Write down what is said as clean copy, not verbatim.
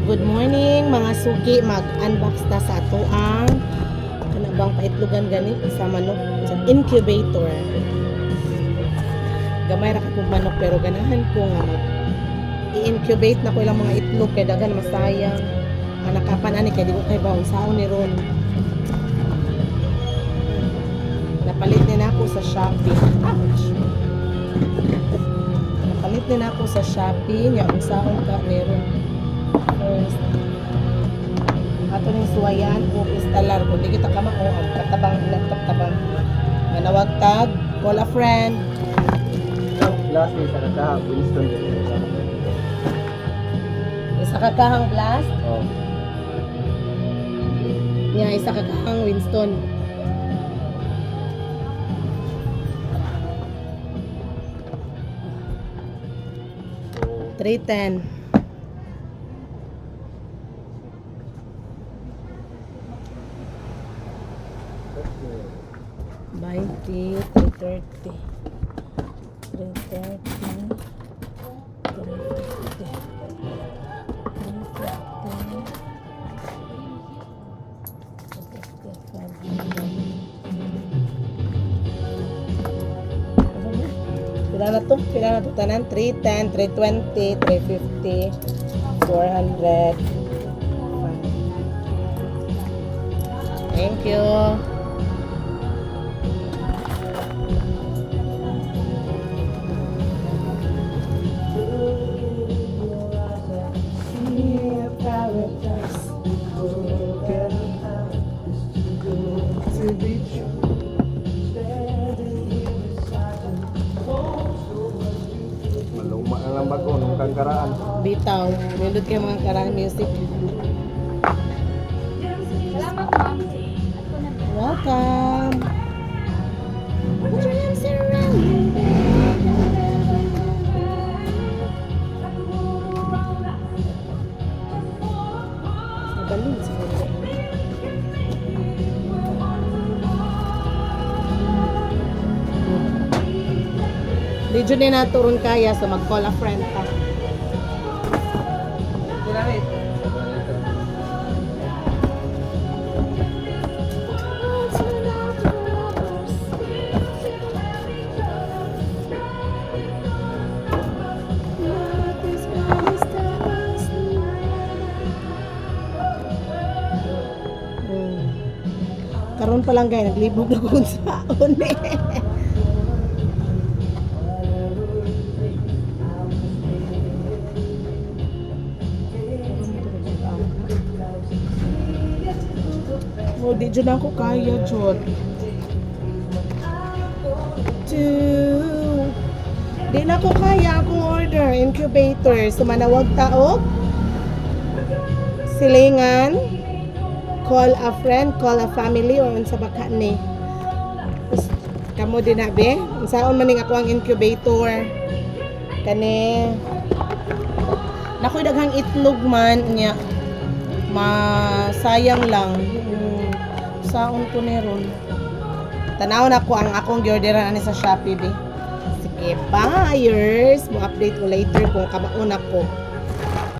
Good morning mga suki, mag-unbox ta sa ato ang kanabang paitlogan gani sa manok sa incubator. Gamay ra kong manok pero ganahan ko nga mag i-incubate na ko ilang mga itlog kay dagan masayang. Ang nakapan ani kay di ko kay baon saon ni ron. Napalit na ako sa Shopee. Ouch. Napalit na ako sa Shopee nya ang saon ka meron. First, ato ning suwayan o installer kung di kita kamao ang katabang laptop tabang manawag tag call a friend. Last day sa kakaha, Winston din. Isa ka kahang blast Oh. nya isa ka kahang Winston. So, 310 20, 330 330 Pila na to tanan 310, 320, 350, 400. Thank you. maluma ang bago nung kangkaraan. Bitaw, nindot kayo mga karang music. Salamat, ma'am. Welcome. What's your name, Sarah? Magaling sa mga. Di dyan na naturon kaya so mag-call a friend pa. Karon pa lang guys, naglibog na kung saan eh. Oh, di dyan ako kaya, Chot. Di na ko kaya akong order. Incubator. Sumanawag taog. Silingan. Call a friend, call a family, or unsa baka ni. Kamo din na, be? Unsaon maning ako ang incubator. Kani. Nakoy daghang itlog man niya. Masayang lang. Saon ko ni ron. Tanaw na ko ang akong giorderan ani sa Shopee, be. Sige, buyers. Mo update ko later kung kamaon ako.